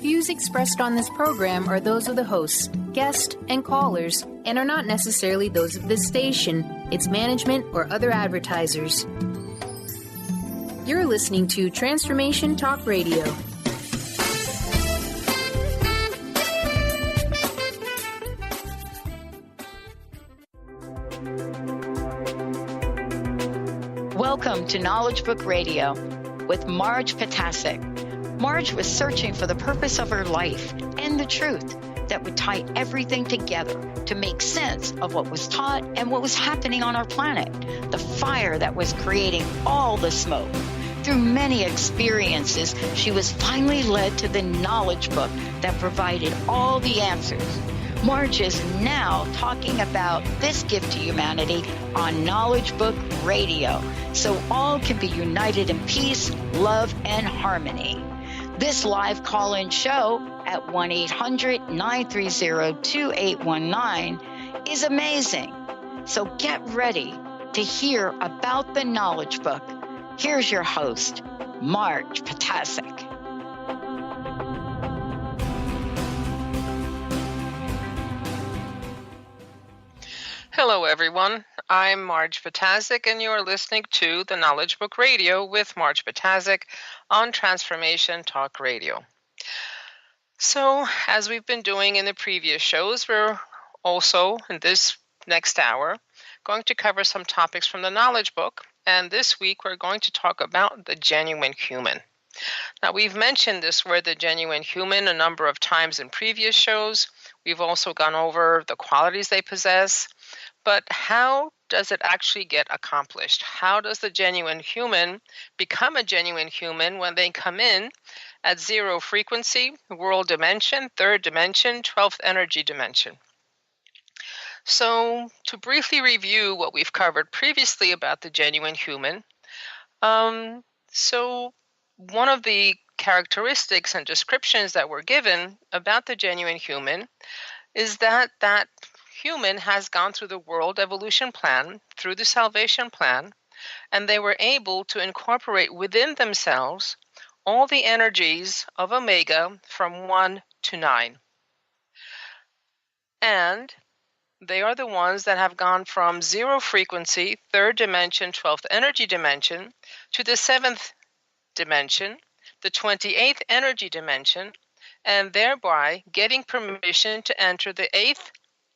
views expressed on this program are those of the hosts, guests, and callers, and are not necessarily those of this station, its management, or other advertisers. You're listening to Transformation Talk Radio. Welcome to Knowledge Book Radio with Marge Ptaszek. Marge was searching for the purpose of her life and the truth that would tie everything together to make sense of what was taught and what was happening on our planet, the fire that was creating all the smoke. Through many experiences, she was finally led to the knowledge book that provided all the answers. Marge is now talking about this gift to humanity on Knowledge Book Radio, so all can be united in peace, love, and harmony. This live call-in show at 1-800-930-2819 is amazing. So get ready to hear about the Knowledge Book. Here's your host, Marge Ptaszek. Hello, everyone. I'm Marge Ptaszek, and you're listening to the Knowledge Book Radio with Marge Ptaszek on Transformation Talk Radio. So, as we've been doing in the previous shows, we're also, in this next hour, going to cover some topics from the Knowledge Book, and this week we're going to talk about the genuine human. Now, we've mentioned this word, the genuine human, a number of times in previous shows. We've also gone over the qualities they possess. But how does it actually get accomplished? How does the genuine human become a genuine human when they come in at zero frequency, world dimension, third dimension, 12th energy dimension? So to briefly review what we've covered previously about the genuine human, so one of the characteristics and descriptions that were given about the genuine human is that human has gone through the world evolution plan, through the salvation plan, and they were able to incorporate within themselves all the energies of Omega from 1 to 9. And they are the ones that have gone from zero frequency, third dimension, 12th energy dimension, to the 7th dimension, the 28th energy dimension, and thereby getting permission to enter the 8th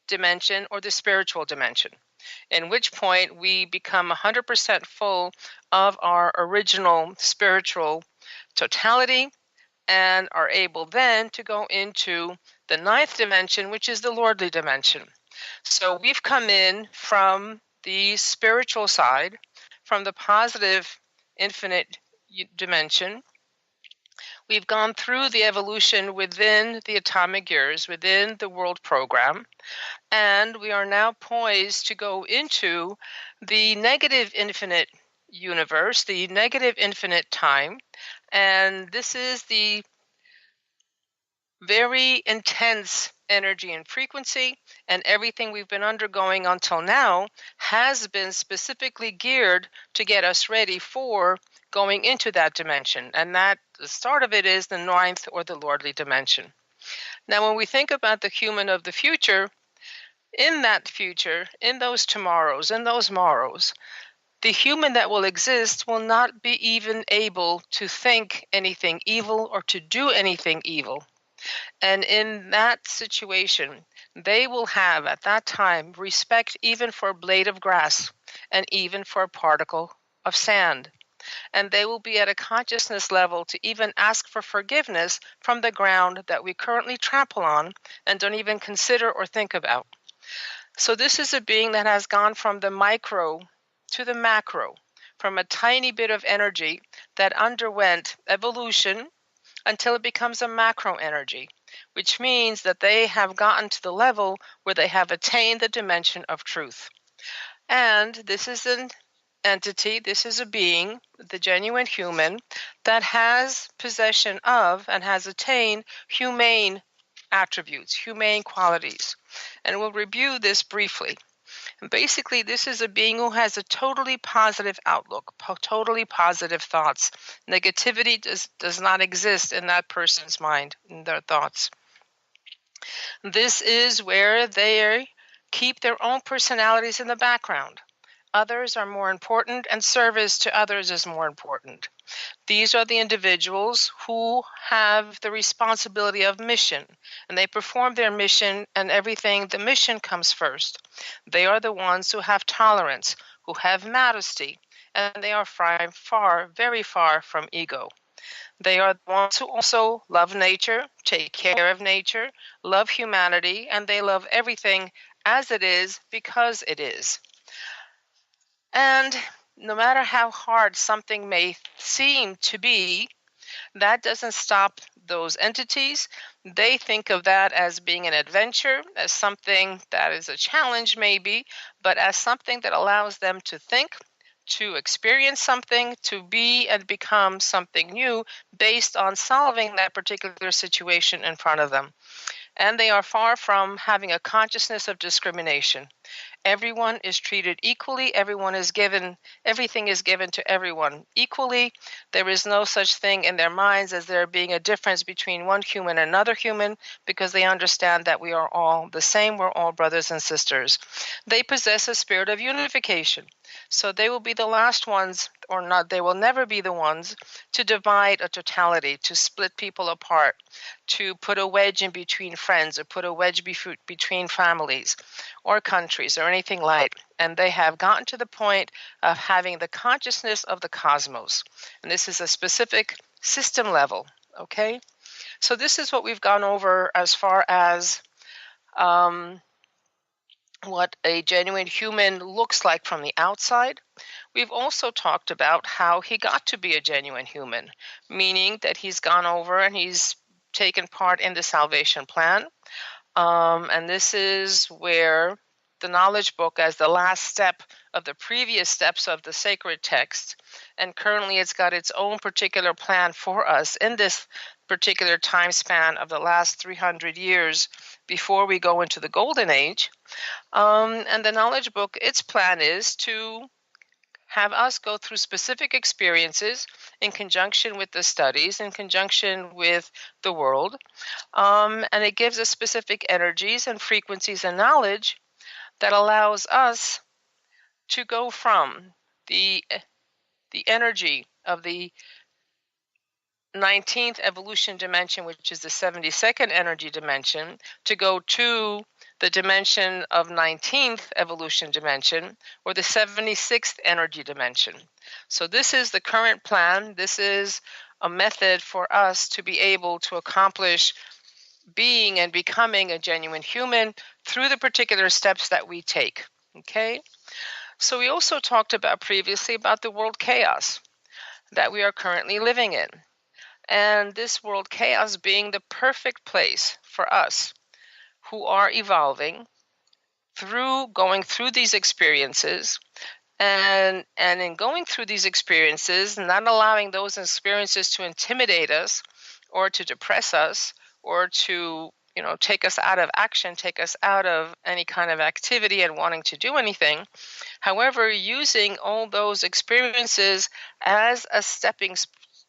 dimension or the spiritual dimension, in which point we become 100% full of our original spiritual totality and are able then to go into the 9th dimension, which is the lordly dimension. So we've come in from the spiritual side, from the positive infinite dimension. We've gone through the evolution within the atomic years, within the world program, and we are now poised to go into the negative infinite universe, the negative infinite time, and this is the very intense energy and frequency, and everything we've been undergoing until now has been specifically geared to get us ready for going into that dimension, and that the start of it is the 9th or the lordly dimension. Now, when we think about the human of the future, in that future, in those tomorrows, in those morrows, the human that will exist will not be even able to think anything evil or to do anything evil. And in that situation, they will have at that time respect even for a blade of grass and even for a particle of sand. And they will be at a consciousness level to even ask for forgiveness from the ground that we currently trample on and don't even consider or think about. So this is a being that has gone from the micro to the macro, from a tiny bit of energy that underwent evolution until it becomes a macro energy, which means that they have gotten to the level where they have attained the dimension of truth. And this is an entity, this is a being, the genuine human, that has possession of and has attained humane attributes, humane qualities. And we'll review this briefly. And basically, this is a being who has a totally positive outlook, totally positive thoughts. Negativity does not exist in that person's mind, in their thoughts. This is where they keep their own personalities in the background. Others are more important, and service to others is more important. These are the individuals who have the responsibility of mission, and they perform their mission, and everything, the mission comes first. They are the ones who have tolerance, who have modesty, and they are very far from ego. They are the ones who also love nature, take care of nature, love humanity, and they love everything as it is because it is. And no matter how hard something may seem to be, that doesn't stop those entities. They think of that as being an adventure, as something that is a challenge maybe, but as something that allows them to think, to experience something, to be and become something new based on solving that particular situation in front of them. And they are far from having a consciousness of discrimination. Everyone is treated equally. Everything is given to everyone equally. There is no such thing in their minds as there being a difference between one human and another human, because they understand that we are all the same. We're all brothers and sisters. They possess a spirit of unification. So they will be the last ones, or not, they will never be the ones to divide a totality, to split people apart, to put a wedge in between friends, or put a wedge between families or countries or anything like. And they have gotten to the point of having the consciousness of the cosmos. And this is a specific system level, okay? So this is what we've gone over as far as what a genuine human looks like from the outside. We've also talked about how he got to be a genuine human, meaning that he's gone over and he's taken part in the salvation plan. And this is where the knowledge book, as the last step of the previous steps of the sacred text, and currently it's got its own particular plan for us in this particular time span of the last 300 years before we go into the golden age. And the knowledge book, its plan is to have us go through specific experiences in conjunction with the studies, in conjunction with the world. And it gives us specific energies and frequencies and knowledge that allows us to go from the energy of the 19th evolution dimension, which is the 72nd energy dimension, to go to the dimension of 19th evolution dimension, or the 76th energy dimension. So this is the current plan. This is a method for us to be able to accomplish being and becoming a genuine human through the particular steps that we take. Okay? So we also talked about previously about the world chaos that we are currently living in. And this world chaos being the perfect place for us who are evolving through going through these experiences, and in going through these experiences, not allowing those experiences to intimidate us or to depress us or to take us out of action, take us out of any kind of activity and wanting to do anything. However, using all those experiences as a stepping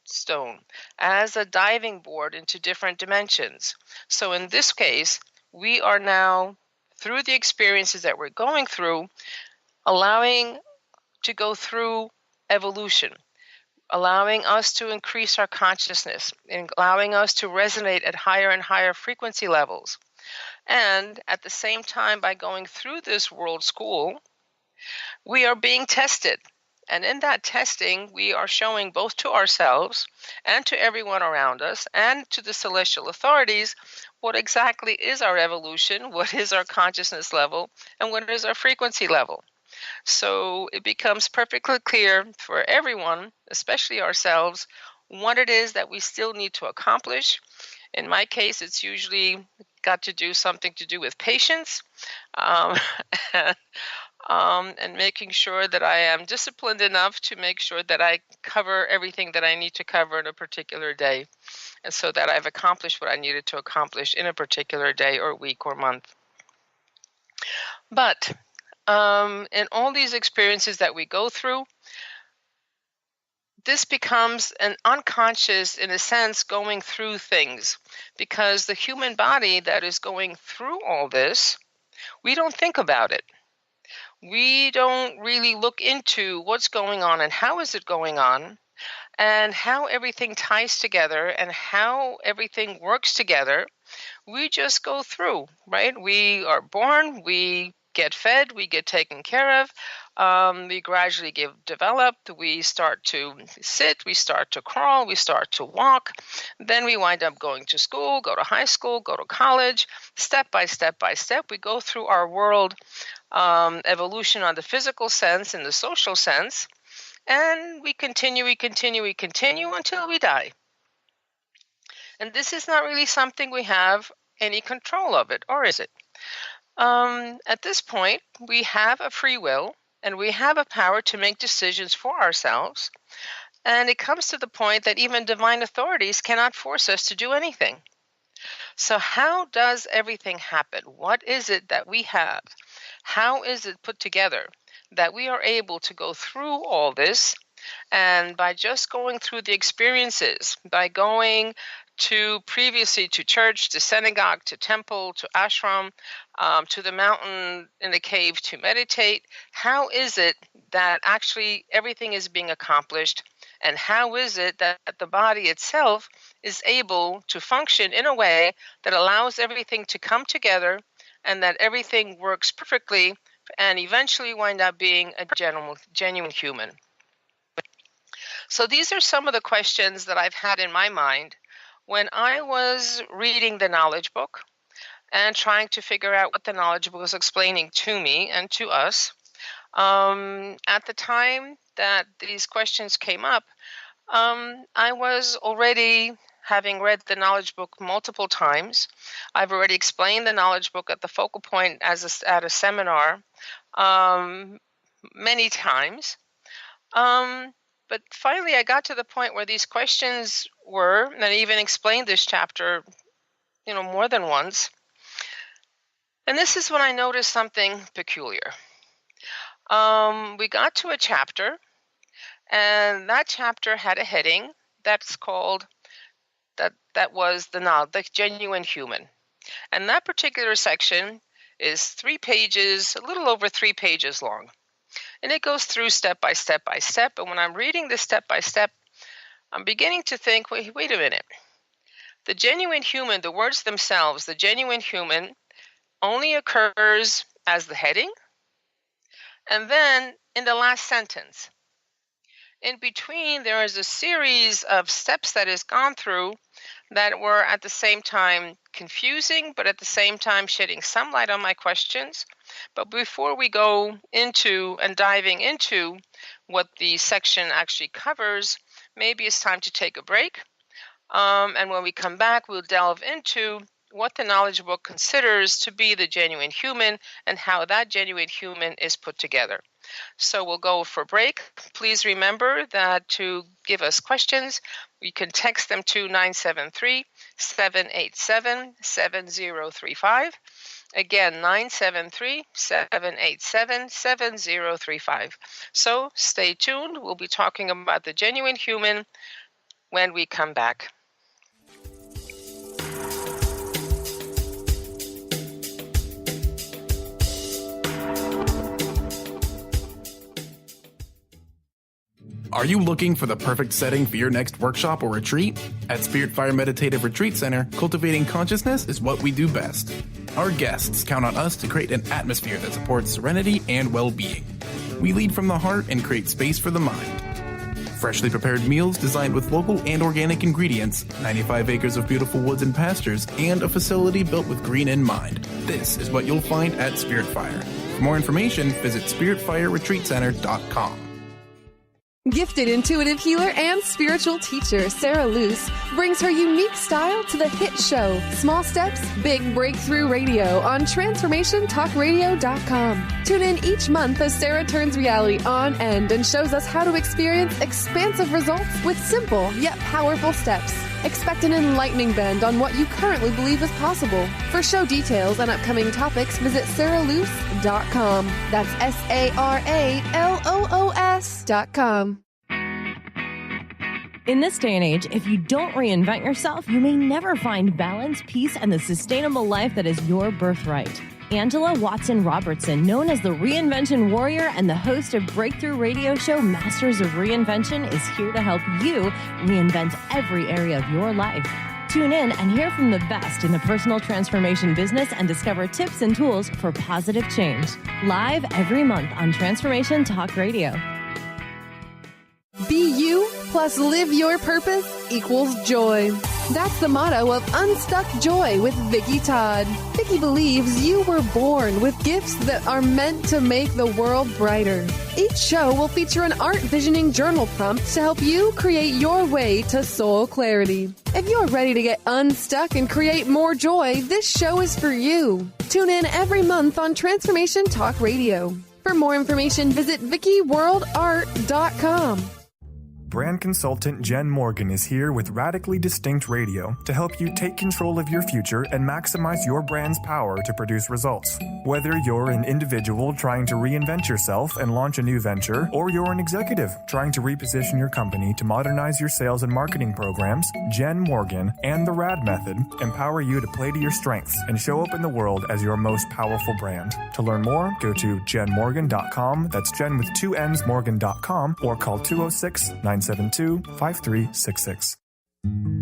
stone, as a diving board into different dimensions. So in this case, we are now, through the experiences that we're going through, allowing to go through evolution, allowing us to increase our consciousness, and allowing us to resonate at higher and higher frequency levels. And at the same time, by going through this world school, we are being tested. And in that testing, we are showing both to ourselves and to everyone around us and to the celestial authorities what exactly is our evolution, what is our consciousness level, and what is our frequency level. So it becomes perfectly clear for everyone, especially ourselves, what it is that we still need to accomplish. In my case, it's usually got to do something to do with patience. And making sure that I am disciplined enough to make sure that I cover everything that I need to cover in a particular day, and so that I've accomplished what I needed to accomplish in a particular day or week or month. But in all these experiences that we go through, this becomes an unconscious, in a sense, going through things, because the human body that is going through all this, we don't think about it. We don't really look into what's going on and how is it going on, and how everything ties together and how everything works together. We just go through, right? We are born, we get fed, we get taken care of, we gradually develop, we start to sit, we start to crawl, we start to walk, then we wind up going to school, go to high school, go to college. Step by step by step, we go through our world evolution on the physical sense and the social sense, and we continue until we die. And this is not really something we have any control of it, or is it? At this point, we have a free will, and we have a power to make decisions for ourselves. And it comes to the point that even divine authorities cannot force us to do anything. So how does everything happen? What is it that we have? How is it put together that we are able to go through all this? And by just going through the experiences, by going previously to church, to synagogue, to temple, to ashram, to the mountain in the cave to meditate, how is it that actually everything is being accomplished? And how is it that the body itself is able to function in a way that allows everything to come together and that everything works perfectly and eventually wind up being a genuine human? So these are some of the questions that I've had in my mind when I was reading the knowledge book and trying to figure out what the knowledge book was explaining to me and to us. At the time that these questions came up, I was already, having read the knowledge book multiple times. I've already explained the knowledge book at the focal point at a seminar many times. But finally, I got to the point where these questions were, and I even explained this chapter, more than once. And this is when I noticed something peculiar. We got to a chapter, and that chapter had a heading that's called, that was the genuine human. And that particular section is 3 pages, a little over 3 pages long. And it goes through step by step by step. And when I'm reading this step by step, I'm beginning to think, wait a minute. The genuine human, the words themselves, the genuine human, only occurs as the heading, and then in the last sentence. In between, there is a series of steps that is gone through that were at the same time confusing, but at the same time shedding some light on my questions. But before we go into and diving into what the section actually covers, maybe it's time to take a break. And when we come back, we'll delve into what the knowledge book considers to be the genuine human and how that genuine human is put together. So we'll go for a break. Please remember that to give us questions, you can text them to 973-787-7035. Again, 973-787-7035. So stay tuned. We'll be talking about the genuine human when we come back. Are you looking for the perfect setting for your next workshop or retreat? At Spirit Fire Meditative Retreat Center, cultivating consciousness is what we do best. Our guests count on us to create an atmosphere that supports serenity and well-being. We lead from the heart and create space for the mind. Freshly prepared meals designed with local and organic ingredients, 95 acres of beautiful woods and pastures, and a facility built with green in mind. This is what you'll find at Spirit Fire. For more information, visit spiritfireretreatcenter.com. Gifted intuitive healer and spiritual teacher Sarah Luce brings her unique style to the hit show Small Steps, Big Breakthrough Radio on TransformationTalkRadio.com. Tune in each month as Sarah turns reality on end and shows us how to experience expansive results with simple yet powerful steps. Expect an enlightening bend on what you currently believe is possible. For show details and upcoming topics, visit sarahloos.com. That's SARALOOS.com. In this day and age, if you don't reinvent yourself, you may never find balance, peace, and the sustainable life that is your birthright. Angela Watson Robertson, known as the Reinvention Warrior and the host of breakthrough radio show Masters of Reinvention, is here to help you reinvent every area of your life. Tune in and hear from the best in the personal transformation business and discover tips and tools for positive change. Live every month on Transformation Talk Radio. Be you plus live your purpose equals joy. That's the motto of Unstuck Joy with Vicki Todd. Vicki believes you were born with gifts that are meant to make the world brighter. Each show will feature an art visioning journal prompt to help you create your way to soul clarity. If you're ready to get unstuck and create more joy, this show is for you. Tune in every month on Transformation Talk Radio. For more information, visit VickiWorldArt.com. Brand consultant Jen Morgan is here with Radically Distinct Radio to help you take control of your future and maximize your brand's power to produce results. Whether you're an individual trying to reinvent yourself and launch a new venture, or you're an executive trying to reposition your company to modernize your sales and marketing programs, Jen Morgan and the RAD Method empower you to play to your strengths and show up in the world as your most powerful brand. To learn more, go to jenmorgan.com, that's Jen with 2 N's, Morgan.com, or call 206-972-5366.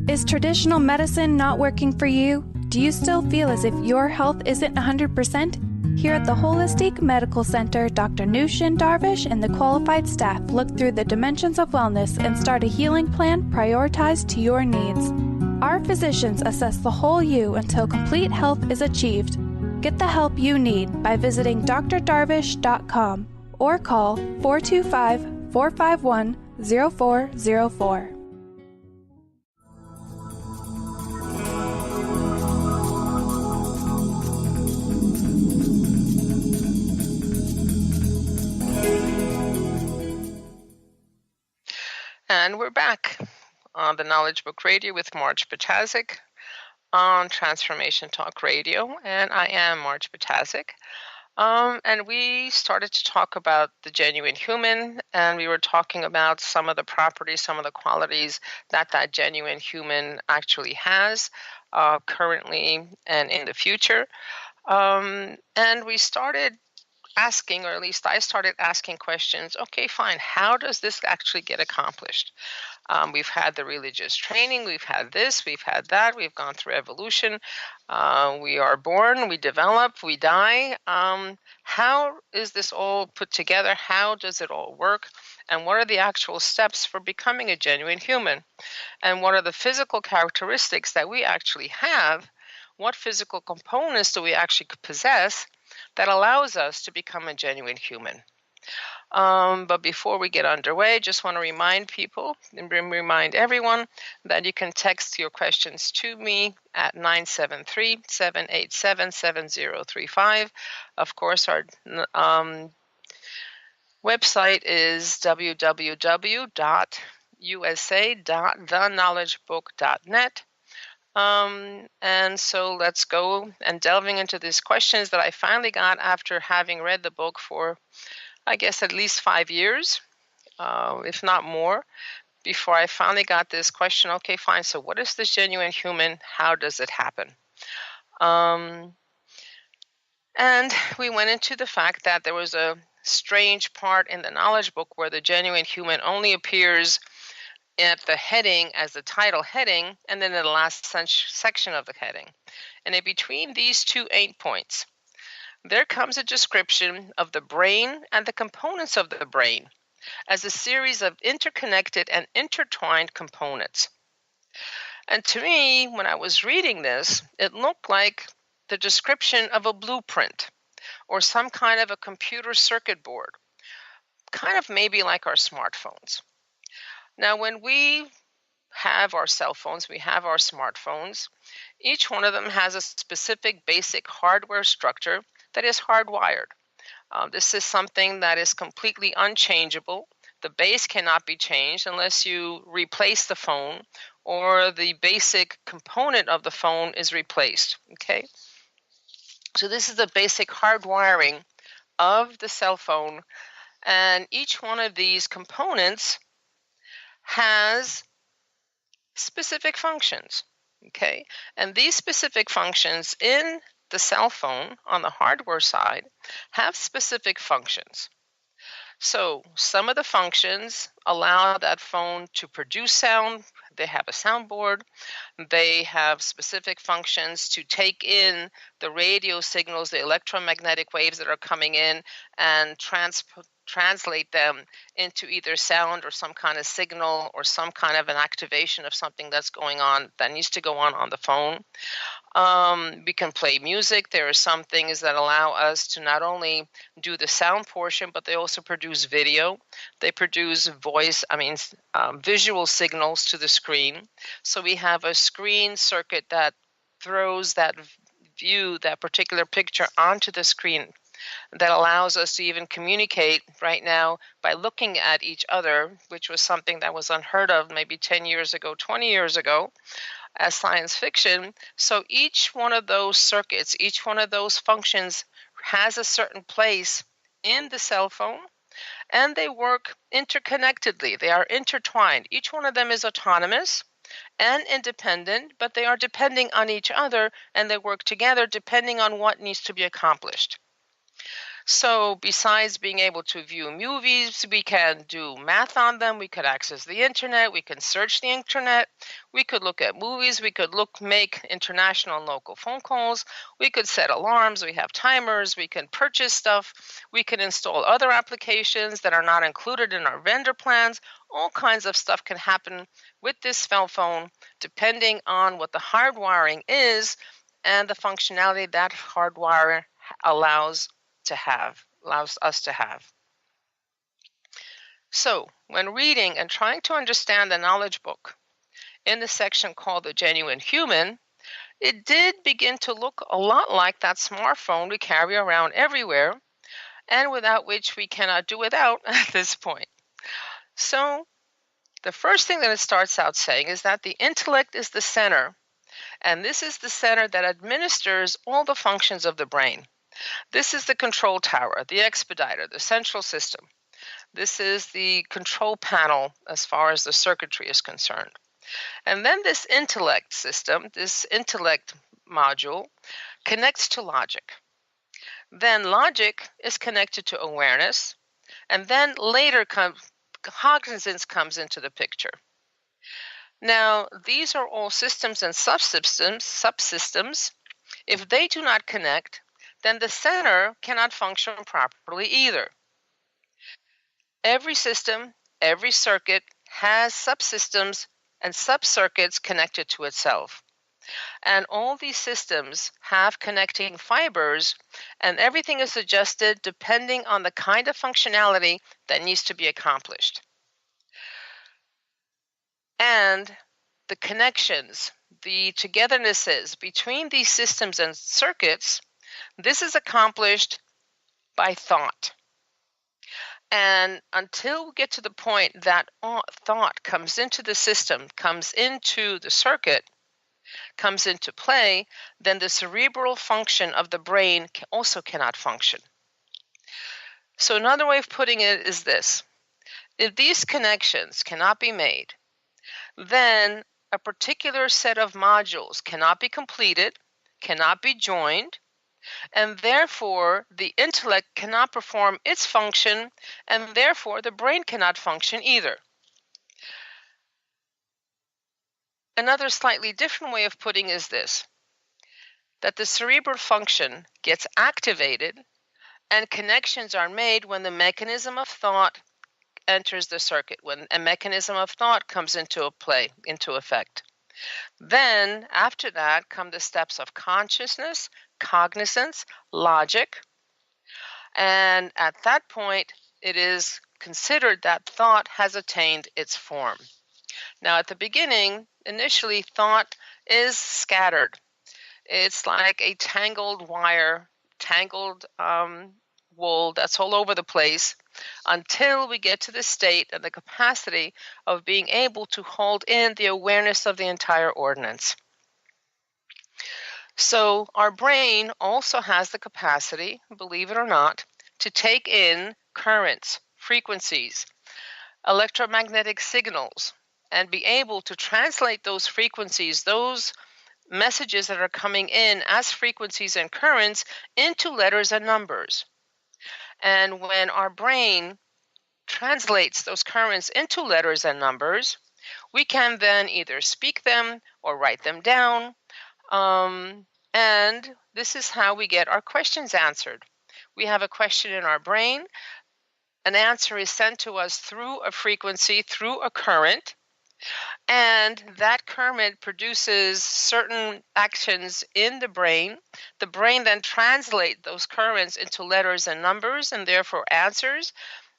Is traditional medicine not working for you? Do you still feel as if your health isn't 100%? Here at the Holistic Medical Center, Dr. Nushin Darvish and the qualified staff look through the dimensions of wellness and start a healing plan prioritized to your needs. Our physicians assess the whole you until complete health is achieved. Get the help you need by visiting drdarvish.com or call 425-451-0404. And we're back on the Knowledge Book Radio with Marge Ptaszek on Transformation Talk Radio. And I am Marge Ptaszek. And we started to talk about the genuine human, and we were talking about some of the properties, some of the qualities that that genuine human actually has currently and in the future. And we started asking, or at least I started asking questions, okay, fine, how does this actually get accomplished? We've had the religious training, we've had this, we've had that, we've gone through evolution, we are born, we develop, we die. How is this all put together? How does it all work? And what are the actual steps for becoming a genuine human? And what are the physical characteristics that we actually have? What physical components do we actually possess that allows us to become a genuine human? But before we get underway, just want to remind people and remind everyone that you can text your questions to me at 973-787-7035. Of course, our website is www.usa.theknowledgebook.net. And so let's go and delving into these questions that I finally got after having read the book for, I guess, at least 5 years, if not more, before I finally got this question. Okay, fine. So what is this genuine human? How does it happen? And we went into the fact that there was a strange part in the knowledge book where the genuine human only appears at the heading as the title heading, and then in the last section of the heading. And in between these two 8 points, there comes a description of the brain and the components of the brain as a series of interconnected and intertwined components. And to me, when I was reading this, it looked like the description of a blueprint or some kind of a computer circuit board, kind of maybe like our smartphones. Now, when we have our cell phones, we have our smartphones, each one of them has a specific basic hardware structure that is hardwired. This is something that is completely unchangeable. The base cannot be changed unless you replace the phone or the basic component of the phone is replaced. Okay? So this is the basic hardwiring of the cell phone, and each one of these components has specific functions. Okay? And these specific functions in the cell phone on the hardware side have specific functions. So some of the functions allow that phone to produce sound. They have a soundboard. They have specific functions to take in the radio signals, the electromagnetic waves that are coming in, and translate them into either sound or some kind of signal or some kind of an activation of something that's going on that needs to go on the phone. We can play music. There are some things that allow us to not only do the sound portion, but they also produce video. They produce visual signals to the screen. So we have a screen circuit that throws that particular picture onto the screen, that allows us to even communicate right now by looking at each other, which was something that was unheard of maybe 10 years ago, 20 years ago, as science fiction. So each one of those circuits, each one of those functions has a certain place in the cell phone, and they work interconnectedly. They are intertwined. Each one of them is autonomous and independent, but they are depending on each other, and they work together depending on what needs to be accomplished. So besides being able to view movies, we can do math on them. We could access the internet. We can search the internet. We could look at movies. We could make international and local phone calls. We could set alarms. We have timers. We can purchase stuff. We can install other applications that are not included in our vendor plans. All kinds of stuff can happen with this cell phone depending on what the hardwiring is and the functionality that hardwire allows us to have. So when reading and trying to understand the knowledge book in the section called The Genuine Human, it did begin to look a lot like that smartphone we carry around everywhere, and without which we cannot do without at this point. So the first thing that it starts out saying is that the intellect is the center, and this is the center that administers all the functions of the brain. This is the control tower, the expediter, the central system. This is the control panel as far as the circuitry is concerned. And then this intellect system, this intellect module, connects to logic. Then logic is connected to awareness, and then later cognizance comes into the picture. Now, these are all systems and subsystems. If they do not connect, then the center cannot function properly either. Every system, every circuit has subsystems and subcircuits connected to itself. And all these systems have connecting fibers, and everything is adjusted depending on the kind of functionality that needs to be accomplished. And the connections, the togethernesses between these systems and circuits, this is accomplished by thought. And until we get to the point that thought comes into the system, comes into the circuit, comes into play, then the cerebral function of the brain also cannot function. So another way of putting it is this. If these connections cannot be made, then a particular set of modules cannot be completed, cannot be joined, and therefore the intellect cannot perform its function, and therefore the brain cannot function either. Another slightly different way of putting is this, that the cerebral function gets activated and connections are made when the mechanism of thought enters the circuit, when a mechanism of thought comes into effect. Then, after that, come the steps of consciousness, cognizance, logic, and at that point, it is considered that thought has attained its form. Now, at the beginning, initially, thought is scattered. It's like a tangled wool that's all over the place until we get to the state and the capacity of being able to hold in the awareness of the entire ordinance. So our brain also has the capacity, believe it or not, to take in currents, frequencies, electromagnetic signals, and be able to translate those frequencies, those messages that are coming in as frequencies and currents, into letters and numbers. And when our brain translates those currents into letters and numbers, we can then either speak them or write them down. And this is how we get our questions answered. We have a question in our brain. An answer is sent to us through a frequency, through a current. And that current produces certain actions in the brain. The brain then translates those currents into letters and numbers and therefore answers.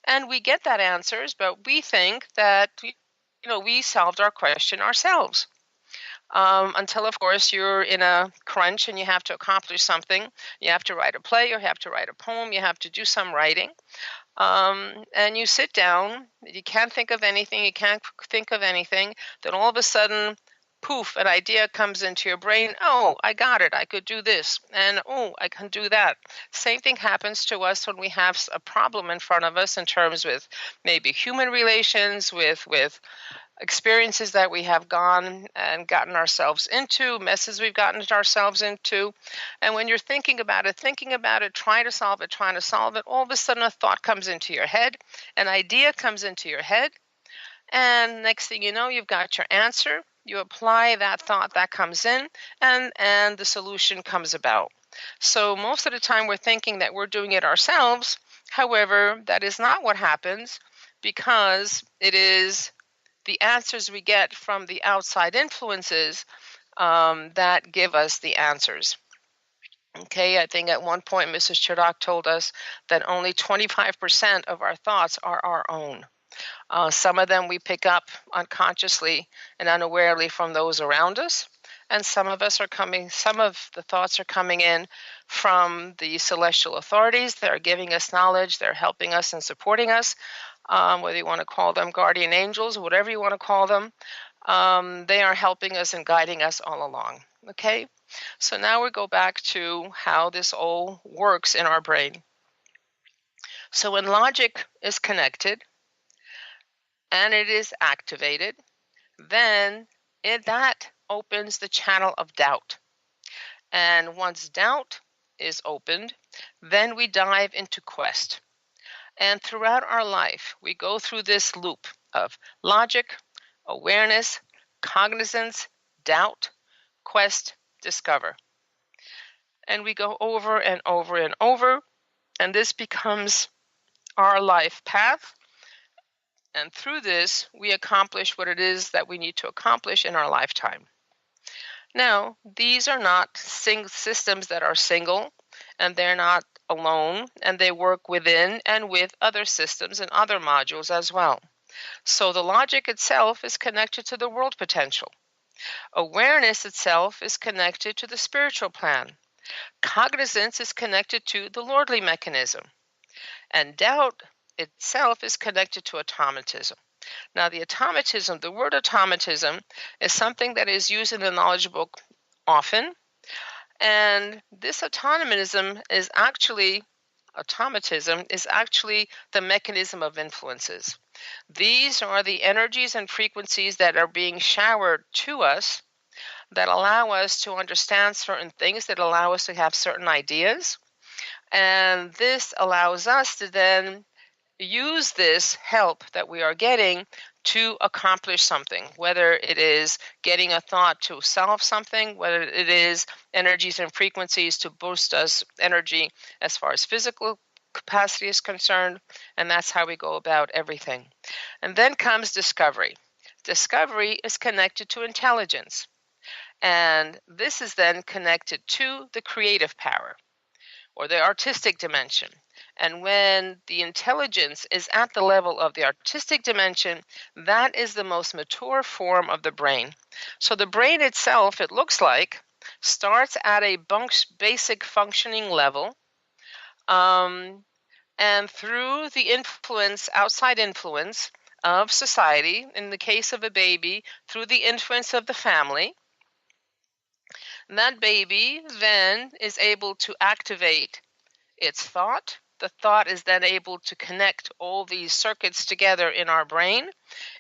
And we get that answers, but we think that we solved our question ourselves. Until, of course, you're in a crunch and you have to accomplish something. You have to write a play, or you have to write a poem, you have to do some writing. And you sit down, you can't think of anything, then all of a sudden, poof, an idea comes into your brain. Oh, I got it, I could do this, and oh, I can do that. Same thing happens to us when we have a problem in front of us in terms with maybe human relations, with experiences that we have gone and gotten ourselves into, messes we've gotten ourselves into. And when you're thinking about it, trying to solve it, all of a sudden a thought comes into your head, an idea comes into your head, and next thing you know, you've got your answer. You apply that thought that comes in, and the solution comes about. So most of the time we're thinking that we're doing it ourselves. However, that is not what happens, because it is the answers we get from the outside influences that give us the answers. Okay, I think at one point Mrs. Chirac told us that only 25% of our thoughts are our own. Some of them we pick up unconsciously and unawarely from those around us, and some of the thoughts are coming in from the celestial authorities. They're giving us knowledge, they're helping us and supporting us. Whether you want to call them guardian angels, whatever you want to call them, they are helping us and guiding us all along. Okay, so now we go back to how this all works in our brain. So when logic is connected and it is activated, then that opens the channel of doubt. And once doubt is opened, then we dive into quest. And throughout our life, we go through this loop of logic, awareness, cognizance, doubt, quest, discover. And we go over and over and over, and this becomes our life path. And through this, we accomplish what it is that we need to accomplish in our lifetime. Now, these are not systems that are single, and they're not alone, and they work within and with other systems and other modules as well. So the logic itself is connected to the world potential. Awareness itself is connected to the spiritual plan. Cognizance is connected to the lordly mechanism. And doubt itself is connected to automatism. Now, the word automatism is something that is used in the knowledge book often. And this automatism is actually the mechanism of influences. These are the energies and frequencies that are being showered to us that allow us to understand certain things, that allow us to have certain ideas. And this allows us to then use this help that we are getting to accomplish something, whether it is getting a thought to solve something, whether it is energies and frequencies to boost us energy as far as physical capacity is concerned, and that's how we go about everything. And then comes discovery. Discovery is connected to intelligence, and this is then connected to the creative power or the artistic dimension. And when the intelligence is at the level of the artistic dimension, that is the most mature form of the brain. So the brain itself, it looks like, starts at a basic functioning level. And through the influence, outside influence of society, in the case of a baby, through the influence of the family, that baby then is able to activate its thought. The thought is then able to connect all these circuits together in our brain,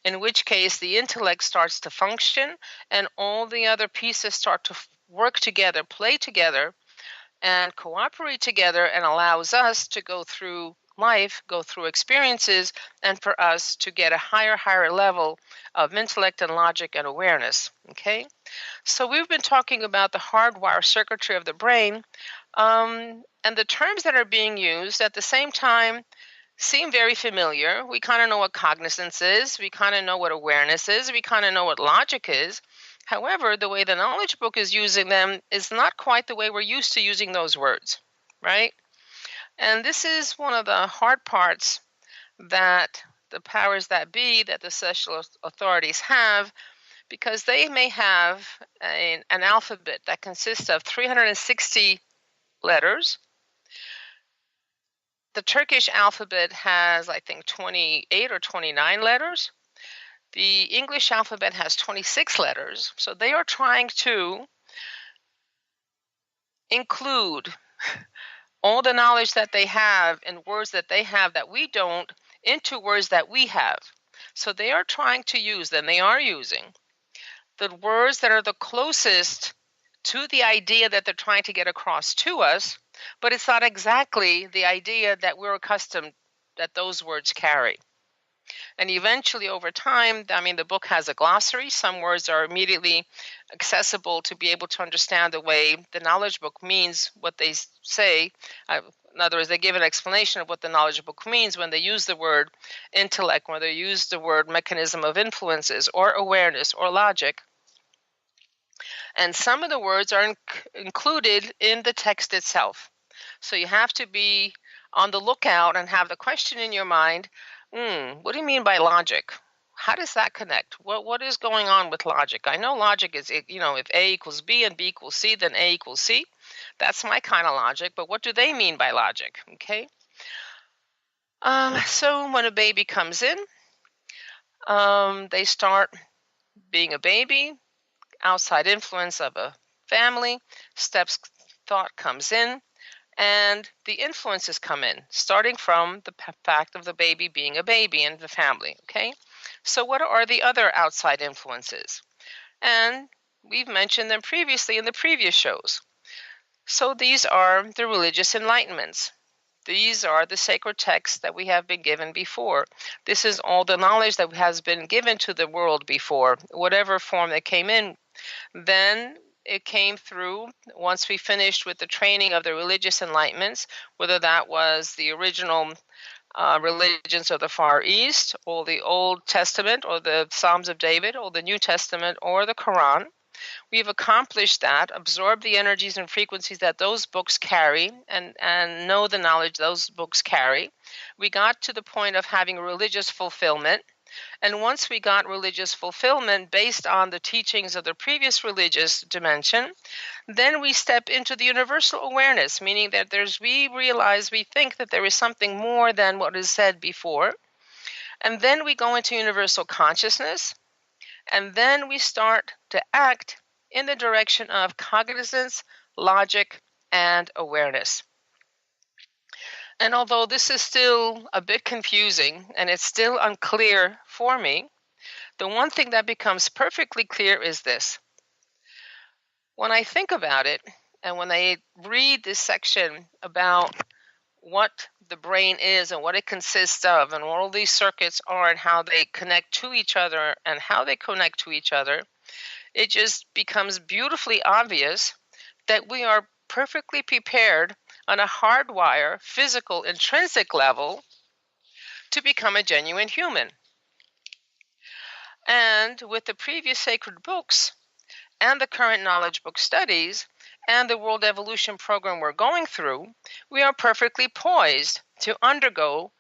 in which case the intellect starts to function and all the other pieces start to work together, play together, and cooperate together, and allows us to go through life, go through experiences, and for us to get a higher level of intellect and logic and awareness. Okay? So we've been talking about the hardwire circuitry of the brain, and the terms that are being used at the same time seem very familiar. We kind of know what cognizance is. We kind of know what awareness is. We kind of know what logic is. However, the way the knowledge book is using them is not quite the way we're used to using those words, right? And this is one of the hard parts that the powers that be, that the special authorities have, because they may have an alphabet that consists of 360 letters. The Turkish alphabet has, I think, 28 or 29 letters. The English alphabet has 26 letters. So they are trying to include all the knowledge that they have and words that they have that we don't into words that we have. So they are trying to use, and they are using, the words that are the closest to the idea that they're trying to get across to us, but it's not exactly the idea that we're accustomed that those words carry. And eventually, over time, I mean, the book has a glossary. Some words are immediately accessible to be able to understand the way the knowledge book means what they say. In other words, they give an explanation of what the knowledge book means when they use the word intellect, when they use the word mechanism of influences, or awareness, or logic. And some of the words are included in the text itself. So you have to be on the lookout and have the question in your mind, what do you mean by logic? How does that connect? What is going on with logic? I know logic is, if A equals B and B equals C, then A equals C. That's my kind of logic, but what do they mean by logic? Okay. So when a baby comes in, they start being a baby, outside influence of a family, steps thought comes in, and the influences come in, starting from the fact of the baby being a baby in the family, okay? So what are the other outside influences? And we've mentioned them previously in the previous shows. So these are the religious enlightenments. These are the sacred texts that we have been given before. This is all the knowledge that has been given to the world before, whatever form it came in. Then it came through, once we finished with the training of the religious enlightenments, whether that was the original religions of the Far East, or the Old Testament, or the Psalms of David, or the New Testament, or the Quran. We've accomplished that, absorbed the energies and frequencies that those books carry, and know the knowledge those books carry. We got to the point of having religious fulfillment. And once we got religious fulfillment based on the teachings of the previous religious dimension, then we step into the universal awareness, meaning that we think that there is something more than what is said before. And then we go into universal consciousness, and then we start to act in the direction of cognizance, logic, and awareness. And although this is still a bit confusing and it's still unclear for me, the one thing that becomes perfectly clear is this. When I think about it, and when I read this section about what the brain is and what it consists of and what all these circuits are and how they connect to each other and how they connect to each other, it just becomes beautifully obvious that we are perfectly prepared on a hardwire, physical, intrinsic level to become a genuine human. And with the previous sacred books and the current knowledge book studies and the World Evolution program we're going through, we are perfectly poised to undergo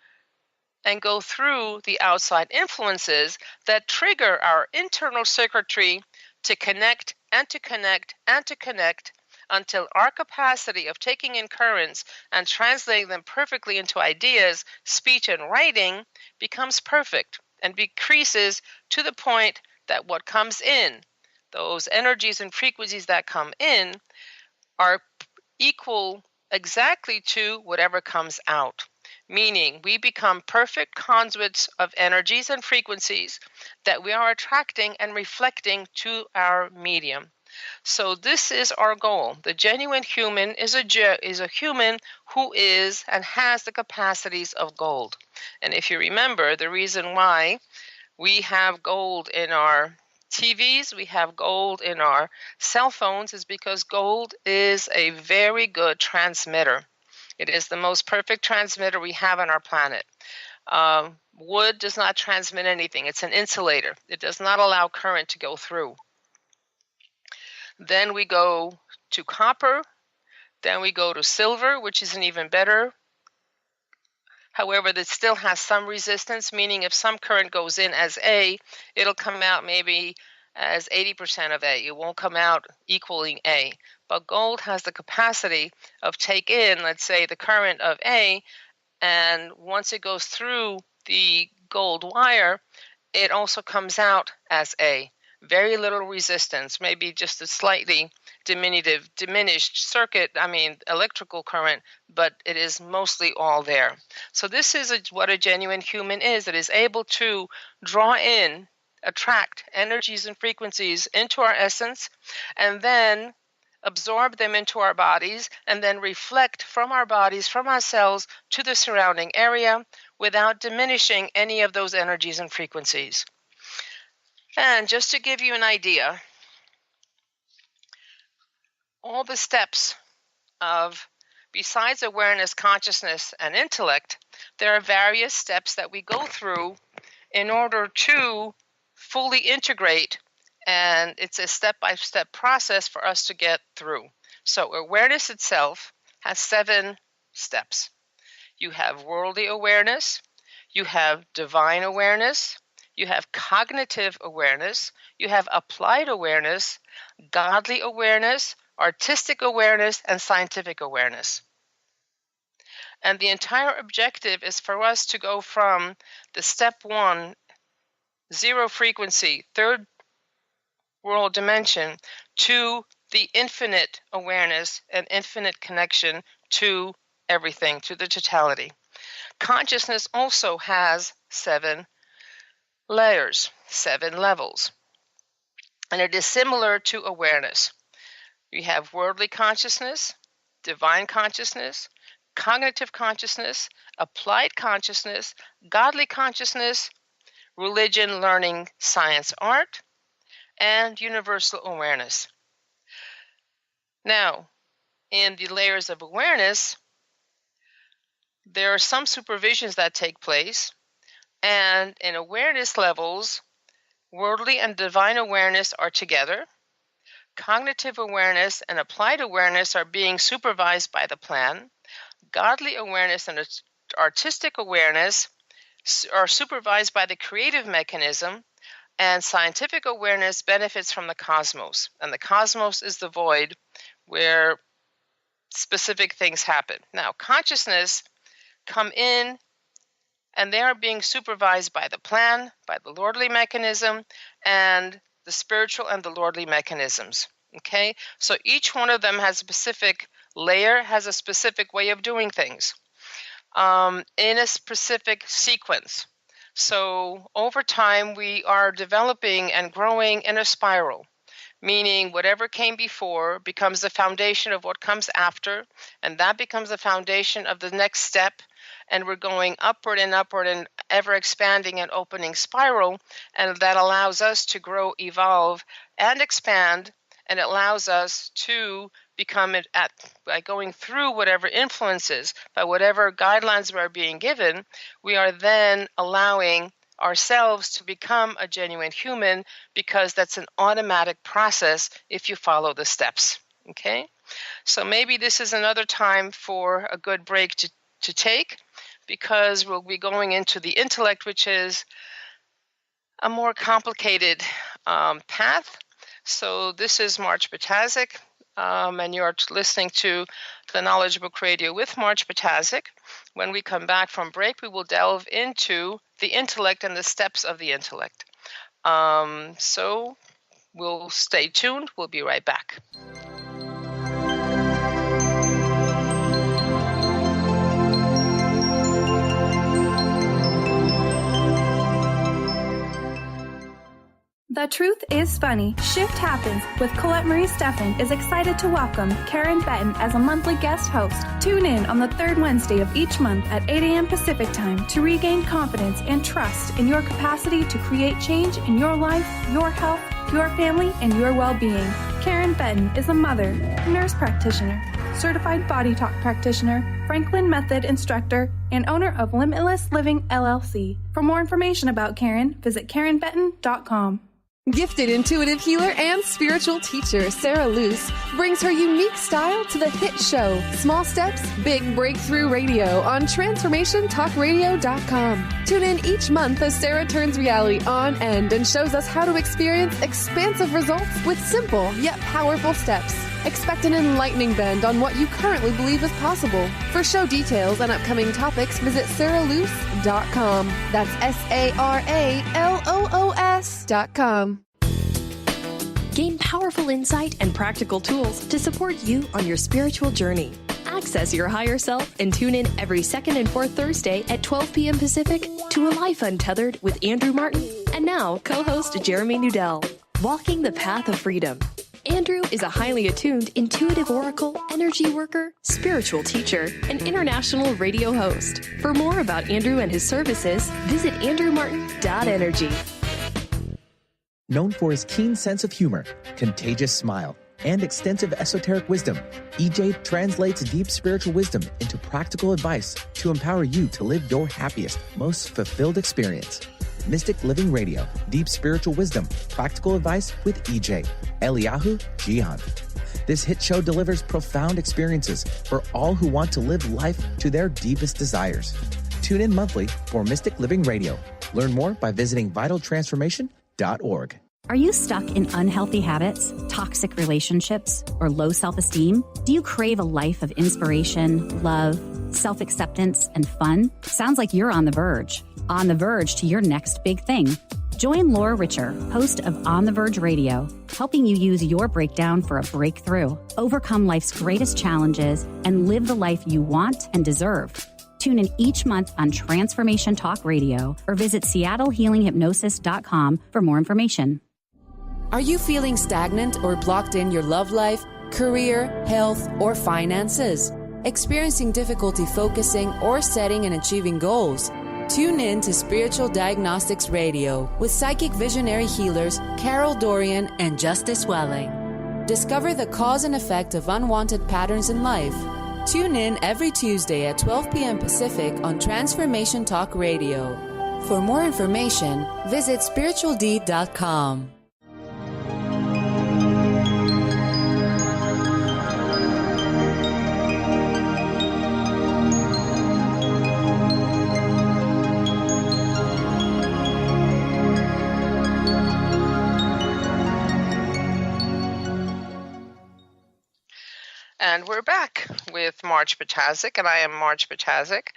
and go through the outside influences that trigger our internal circuitry to connect and to connect and to connect until our capacity of taking in currents and translating them perfectly into ideas, speech, and writing becomes perfect and decreases to the point that what comes in, those energies and frequencies that come in, are equal exactly to whatever comes out. Meaning we become perfect conduits of energies and frequencies that we are attracting and reflecting to our medium. So this is our goal. The genuine human is a human who is and has the capacities of gold. And if you remember, the reason why we have gold in our TVs, we have gold in our cell phones is because gold is a very good transmitter. It is the most perfect transmitter we have on our planet. Wood does not transmit anything. It's an insulator. It does not allow current to go through. Then we go to copper. Then we go to silver, which is an even better. However, that still has some resistance, meaning if some current goes in as A, it'll come out maybe as 80% of A. It won't come out equaling A. But gold has the capacity of take in, let's say, the current of A, and once it goes through the gold wire, it also comes out as A. Very little resistance, maybe just a slightly diminished circuit, electrical current, but it is mostly all there. So this is what a genuine human is. It is able to draw in, attract energies and frequencies into our essence, and then absorb them into our bodies, and then reflect from our bodies, from our cells, to the surrounding area without diminishing any of those energies and frequencies. And just to give you an idea, all the steps of, besides awareness, consciousness, and intellect, there are various steps that we go through in order to fully integrate, and it's a step-by-step process for us to get through. So awareness itself has 7 steps. You have worldly awareness, you have divine awareness, you have cognitive awareness, you have applied awareness, godly awareness, artistic awareness, and scientific awareness. And the entire objective is for us to go from the step 1, 0 frequency, 3rd world dimension, to the infinite awareness and infinite connection to everything, to the totality. Consciousness also has 7 layers, 7 levels. And it is similar to awareness. You have worldly consciousness, divine consciousness, cognitive consciousness, applied consciousness, godly consciousness, religion, learning, science, art, and universal awareness. Now, in the layers of awareness, there are some supervisions that take place, and in awareness levels, worldly and divine awareness are together. Cognitive awareness and applied awareness are being supervised by the plan. Godly awareness and artistic awareness are supervised by the creative mechanism, and scientific awareness benefits from the cosmos. And the cosmos is the void where specific things happen. Now, consciousness come in, and they are being supervised by the plan, by the lordly mechanism, and the spiritual and the lordly mechanisms. Okay? So each one of them has a specific layer, has a specific way of doing things in a specific sequence. So over time, we are developing and growing in a spiral, meaning whatever came before becomes the foundation of what comes after, and that becomes the foundation of the next step, and we're going upward and ever expanding and opening spiral, and that allows us to grow, evolve, and expand, and it allows us to become it by going through whatever influences, by whatever guidelines we are being given, we are then allowing ourselves to become a genuine human, because that's an automatic process if you follow the steps. Okay? So maybe this is another time for a good break to take, because we'll be going into the intellect, which is a more complicated path. So this is Marge Ptaszek. and you're listening to the Knowledge Book Radio with Marge Ptaszek. When we come back from break, we will delve into the intellect and the steps of the intellect. So we'll stay tuned. We'll be right back. The Truth is Funny. Shift Happens with Colette Marie Steffen is excited to welcome Karen Benton as a monthly guest host. Tune in on the third Wednesday of each month at 8 a.m. Pacific Time to regain confidence and trust in your capacity to create change in your life, your health, your family, and your well-being. Karen Benton is a mother, nurse practitioner, certified body talk practitioner, Franklin Method instructor, and owner of Limitless Living LLC. For more information about Karen, visit KarenBenton.com. Gifted intuitive healer and spiritual teacher Sarah Luce brings her unique style to the hit show Small Steps, Big Breakthrough Radio on TransformationTalkRadio.com. Tune in each month as Sarah turns reality on end and shows us how to experience expansive results with simple yet powerful steps. Expect an enlightening bend on what you currently believe is possible. For show details and upcoming topics, visit sarahluce.com. That's SARALOOS.com. Gain powerful insight and practical tools to support you on your spiritual journey. Access your higher self and tune in every second and fourth Thursday at 12 p.m. Pacific to A Life Untethered with Andrew Martin and now co-host Jeremy Nudell. Walking the Path of Freedom. Andrew is a highly attuned, intuitive oracle, energy worker, spiritual teacher, and international radio host. For more about Andrew and his services, visit andrewmartin.energy. Known for his keen sense of humor, contagious smile, and extensive esoteric wisdom, EJ translates deep spiritual wisdom into practical advice to empower you to live your happiest, most fulfilled experience. Mystic Living Radio, Deep Spiritual Wisdom, Practical Advice with EJ, Eliyahu Jihan. This hit show delivers profound experiences for all who want to live life to their deepest desires. Tune in monthly for Mystic Living Radio. Learn more by visiting vitaltransformation.org. Are you stuck in unhealthy habits, toxic relationships, or low self-esteem? Do you crave a life of inspiration, love, self-acceptance, and fun? Sounds like you're on the verge to your next big thing. Join Laura Richer, host of On the Verge Radio, helping you use your breakdown for a breakthrough, overcome life's greatest challenges, and live the life you want and deserve. Tune in each month on Transformation Talk Radio or visit SeattleHealingHypnosis.com for more information. Are you feeling stagnant or blocked in your love life, career, health, or finances? Experiencing difficulty focusing or setting and achieving goals? Tune in to Spiritual Diagnostics Radio with psychic visionary healers Carol Dorian and Justice Welling. Discover the cause and effect of unwanted patterns in life. Tune in every Tuesday at 12 p.m. Pacific on Transformation Talk Radio. For more information, visit spiritualdeed.com. And we're back with Marge Ptaszek, and I am Marge Ptaszek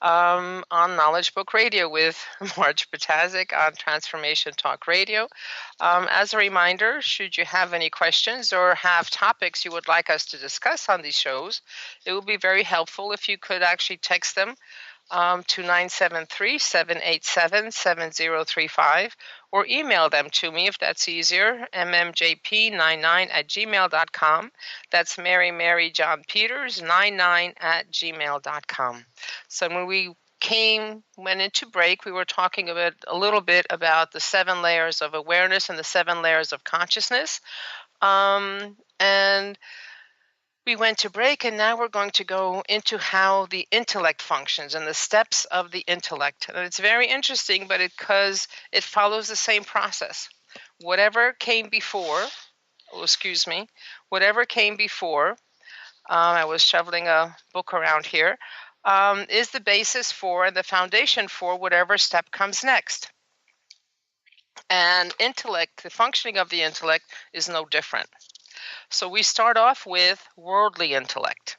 on Knowledge Book Radio with Marge Ptaszek on Transformation Talk Radio. As a reminder, should you have any questions or have topics you would like us to discuss on these shows, it would be very helpful if you could actually text them to 973-787-7035 or email them to me if that's easier, mmjp99@gmail.com. That's Mary John Peters 99@gmail.com. So when we went into break, we were talking a little bit about the 7 layers of awareness and the 7 layers of consciousness. And we went to break, and now we're going to go into how the intellect functions and the steps of the intellect. And it's very interesting, because it follows the same process. Whatever came before, I was shoveling a book around here, is the basis for and the foundation for whatever step comes next. And intellect, the functioning of the intellect is no different. So we start off with worldly intellect.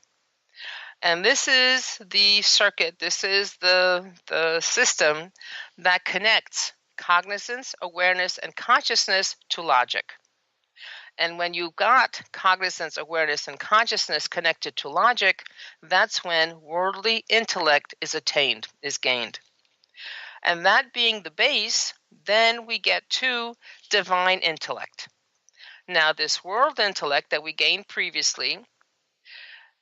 And this is the circuit, this is the system that connects cognizance, awareness, and consciousness to logic. And when you've got cognizance, awareness, and consciousness connected to logic, that's when worldly intellect is attained, is gained. And that being the base, then we get to divine intellect. Now, this world intellect that we gained previously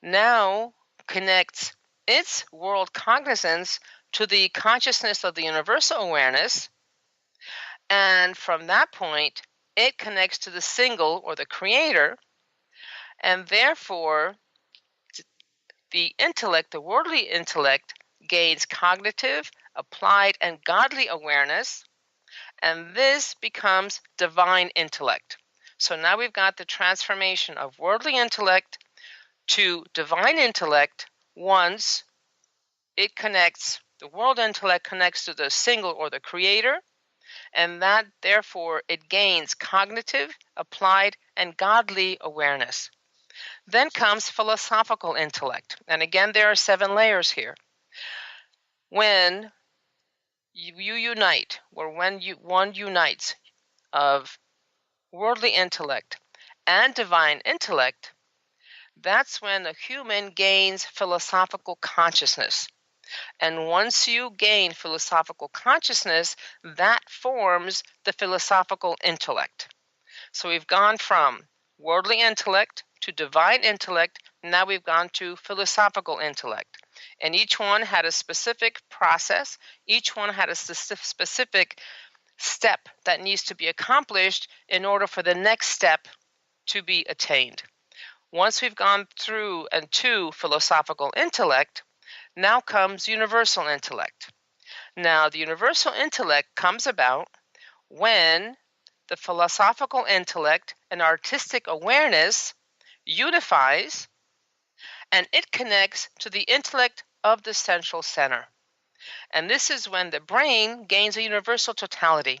now connects its world cognizance to the consciousness of the universal awareness. And from that point, it connects to the single or the creator. And therefore, the intellect, the worldly intellect, gains cognitive, applied, and godly awareness. And this becomes divine intellect. So now we've got the transformation of worldly intellect to divine intellect once it connects, the world intellect connects to the single or the creator, and that therefore it gains cognitive, applied, and godly awareness. Then comes philosophical intellect. And again, there are 7 layers here. When you unite, or when one unites of worldly intellect and divine intellect, that's when a human gains philosophical consciousness. And once you gain philosophical consciousness, that forms the philosophical intellect. So we've gone from worldly intellect to divine intellect. Now we've gone to philosophical intellect. And each one had a specific process. Each one had a specific step that needs to be accomplished in order for the next step to be attained. Once we've gone through and to philosophical intellect, now comes universal intellect. Now, the universal intellect comes about when the philosophical intellect and artistic awareness unifies, and it connects to the intellect of the central center. And this is when the brain gains a universal totality,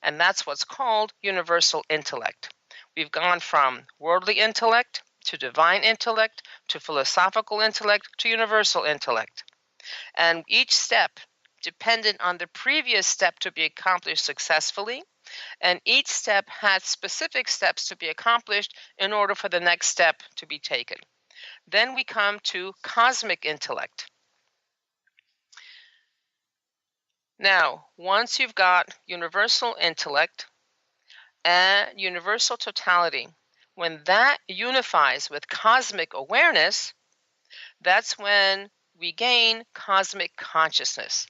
and that's what's called universal intellect. We've gone from worldly intellect to divine intellect, to philosophical intellect, to universal intellect. And each step dependent on the previous step to be accomplished successfully, and each step had specific steps to be accomplished in order for the next step to be taken. Then we come to cosmic intellect. Now, once you've got universal intellect and universal totality, when that unifies with cosmic awareness, that's when we gain cosmic consciousness.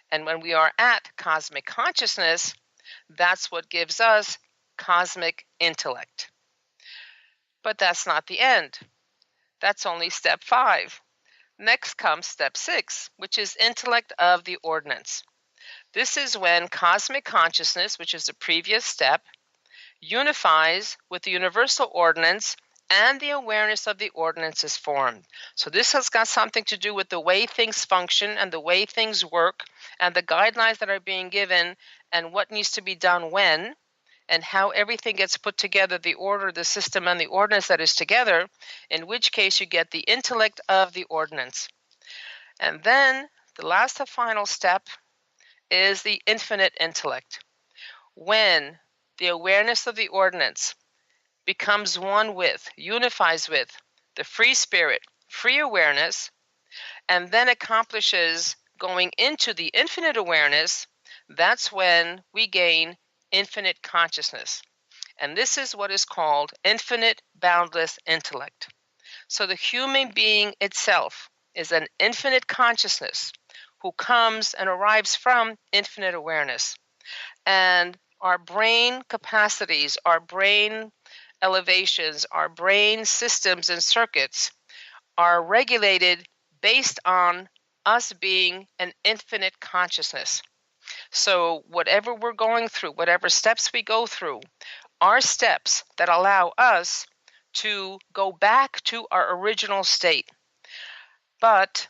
And when we are at cosmic consciousness, that's what gives us cosmic intellect. But that's not the end. That's only step 5. Next comes step 6, which is intellect of the ordinance. This is when cosmic consciousness, which is the previous step, unifies with the universal ordinance, and the awareness of the ordinance is formed. So this has got something to do with the way things function and the way things work and the guidelines that are being given and what needs to be done when, and how everything gets put together, the order, the system, and the ordinance that is together, in which case you get the intellect of the ordinance. And then the last and final step is the infinite intellect. When the awareness of the ordinance becomes one with, unifies with the free spirit, free awareness, and then accomplishes going into the infinite awareness, that's when we gain infinite consciousness. And this is what is called infinite boundless intellect. So the human being itself is an infinite consciousness who comes and arrives from infinite awareness. And our brain capacities, our brain elevations, our brain systems and circuits are regulated based on us being an infinite consciousness. So whatever we're going through, whatever steps we go through, are steps that allow us to go back to our original state. But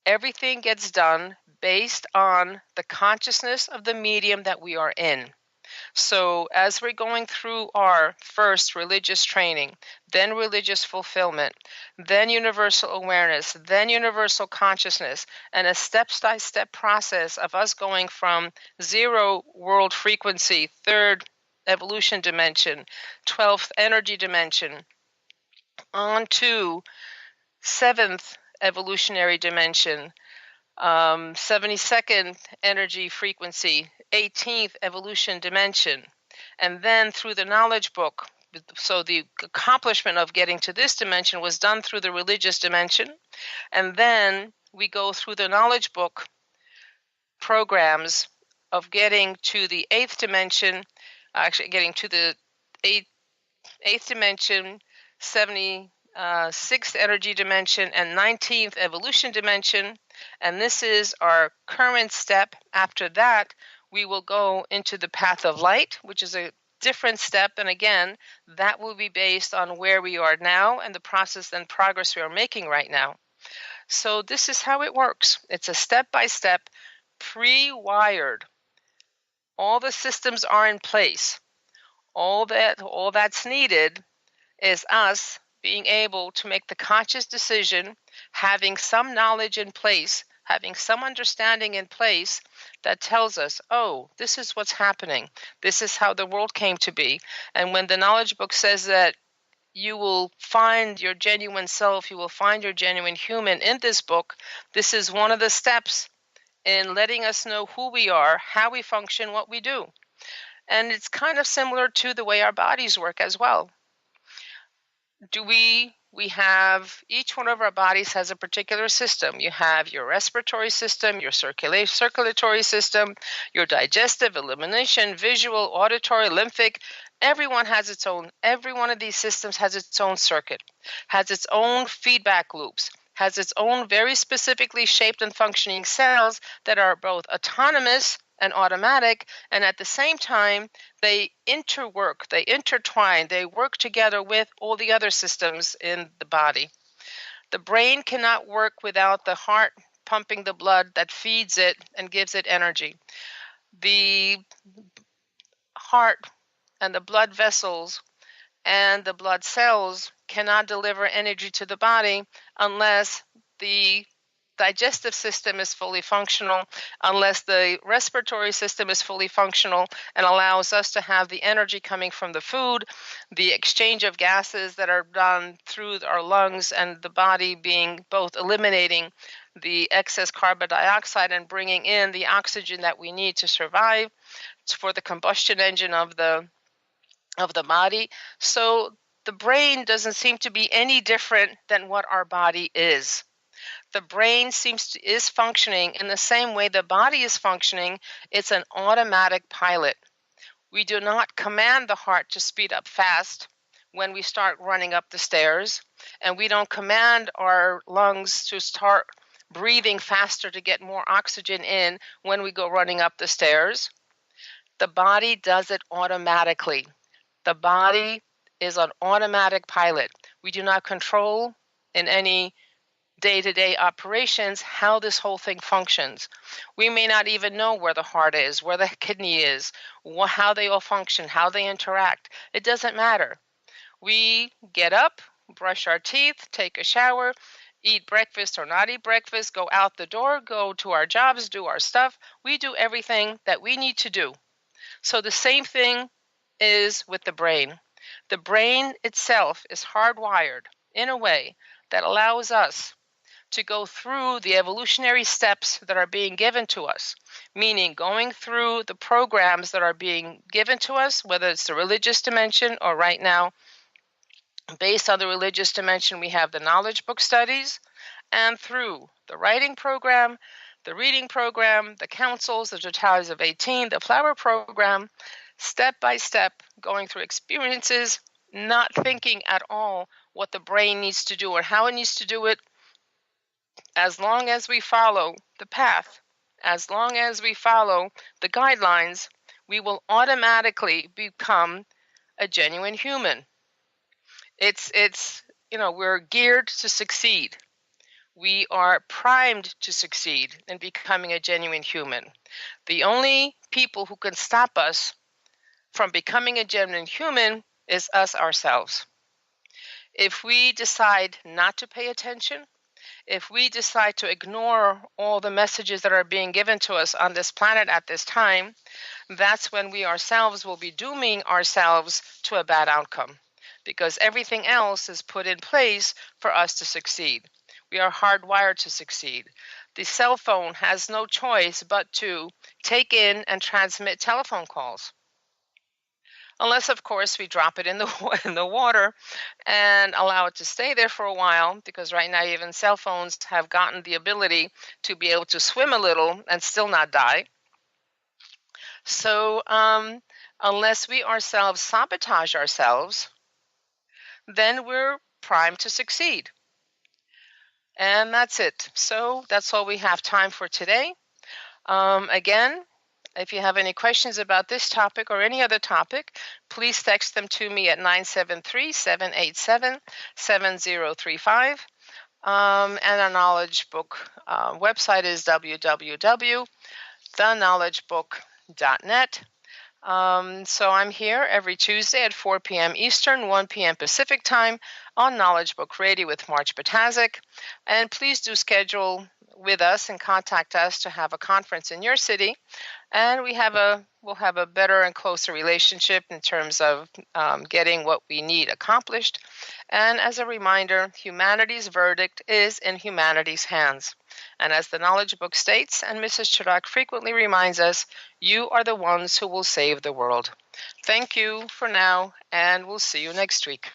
everything gets done based on the consciousness of the medium that we are in. So as we're going through our first religious training, then religious fulfillment, then universal awareness, then universal consciousness, and a step-by-step process of us going from 0 world frequency, 3rd evolution dimension, 12th energy dimension, on to 7th evolutionary dimension, 72nd energy frequency, 18th evolution dimension, and then through the knowledge book. So the accomplishment of getting to this dimension was done through the religious dimension, and then we go through the knowledge book programs of getting to the 8th dimension, actually getting to the 8th dimension, 76th energy dimension, and 19th evolution dimension. And this is our current step. After that, we will go into the path of light, which is a different step. And again, that will be based on where we are now and the process and progress we are making right now. So this is how it works. It's a step-by-step, pre-wired. All the systems are in place. All that's needed is us being able to make the conscious decision, having some knowledge in place, having some understanding in place that tells us, oh, this is what's happening. This is how the world came to be. And when the knowledge book says that you will find your genuine self, you will find your genuine human in this book, this is one of the steps in letting us know who we are, how we function, what we do. And it's kind of similar to the way our bodies work as well. We have, each one of our bodies has a particular system. You have your respiratory system, your circulatory system, your digestive, elimination, visual, auditory, lymphic. Everyone has its own, every one of these systems has its own circuit, has its own feedback loops, has its own very specifically shaped and functioning cells that are both autonomous and automatic, and at the same time, they interwork, they intertwine, they work together with all the other systems in the body. The brain cannot work without the heart pumping the blood that feeds it and gives it energy. The heart and the blood vessels and the blood cells cannot deliver energy to the body unless the digestive system is fully functional, unless the respiratory system is fully functional and allows us to have the energy coming from the food, the exchange of gases that are done through our lungs and the body being both eliminating the excess carbon dioxide and bringing in the oxygen that we need to survive for the combustion engine of the body. So the brain doesn't seem to be any different than what our body is. The brain is functioning in the same way the body is functioning. It's an automatic pilot. We do not command the heart to speed up fast when we start running up the stairs, and we don't command our lungs to start breathing faster to get more oxygen in when we go running up the stairs. The body does it automatically. The body is an automatic pilot. We do not control in any day-to-day operations how this whole thing functions. We may not even know where the heart is, where the kidney is, how they all function, how they interact. It doesn't matter. We get up, brush our teeth, take a shower, eat breakfast or not eat breakfast, go out the door, go to our jobs, do our stuff. We do everything that we need to do. So the same thing is with the brain. The brain itself is hardwired in a way that allows us to go through the evolutionary steps that are being given to us, meaning going through the programs that are being given to us, whether it's the religious dimension or right now, based on the religious dimension, we have the knowledge book studies, and through the writing program, the reading program, the councils, the totalities of 18, the flower program, step by step, going through experiences, not thinking at all what the brain needs to do or how it needs to do it. As long as we follow the path, as long as we follow the guidelines, we will automatically become a genuine human. We're geared to succeed. We are primed to succeed in becoming a genuine human. The only people who can stop us from becoming a genuine human is us ourselves. If we decide not to pay attention, if we decide to ignore all the messages that are being given to us on this planet at this time, that's when we ourselves will be dooming ourselves to a bad outcome, because everything else is put in place for us to succeed. We are hardwired to succeed. The cell phone has no choice but to take in and transmit telephone calls. Unless, of course, we drop it in the water and allow it to stay there for a while, because right now even cell phones have gotten the ability to be able to swim a little and still not die. So unless we ourselves sabotage ourselves, then we're primed to succeed. And that's it. So that's all we have time for today. Again, if you have any questions about this topic or any other topic, please text them to me at 973-787-7035. And our Knowledge Book website is www.theknowledgebook.net. So I'm here every Tuesday at 4 p.m. Eastern, 1 p.m. Pacific time on Knowledge Book Radio with Marge Ptaszek. And please do schedule with us and contact us to have a conference in your city. And we'll have a better and closer relationship in terms of getting what we need accomplished. And as a reminder, humanity's verdict is in humanity's hands. And as the Knowledge Book states, and Mrs. Chirac frequently reminds us, you are the ones who will save the world. Thank you for now, and we'll see you next week.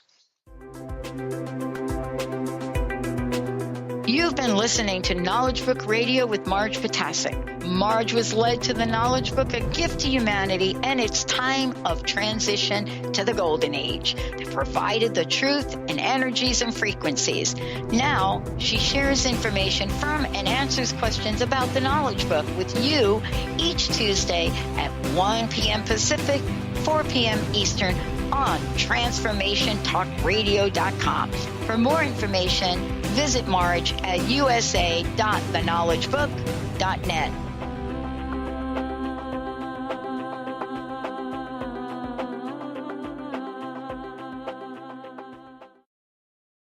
You've been listening to Knowledge Book Radio with Marge Ptaszek. Marge was led to the Knowledge Book, a gift to humanity, and its time of transition to the Golden Age that provided the truth and energies and frequencies. Now, she shares information from and answers questions about the Knowledge Book with you each Tuesday at 1 p.m. Pacific, 4 p.m. Eastern on TransformationTalkRadio.com. For more information, visit Marge at usa.theknowledgebook.net.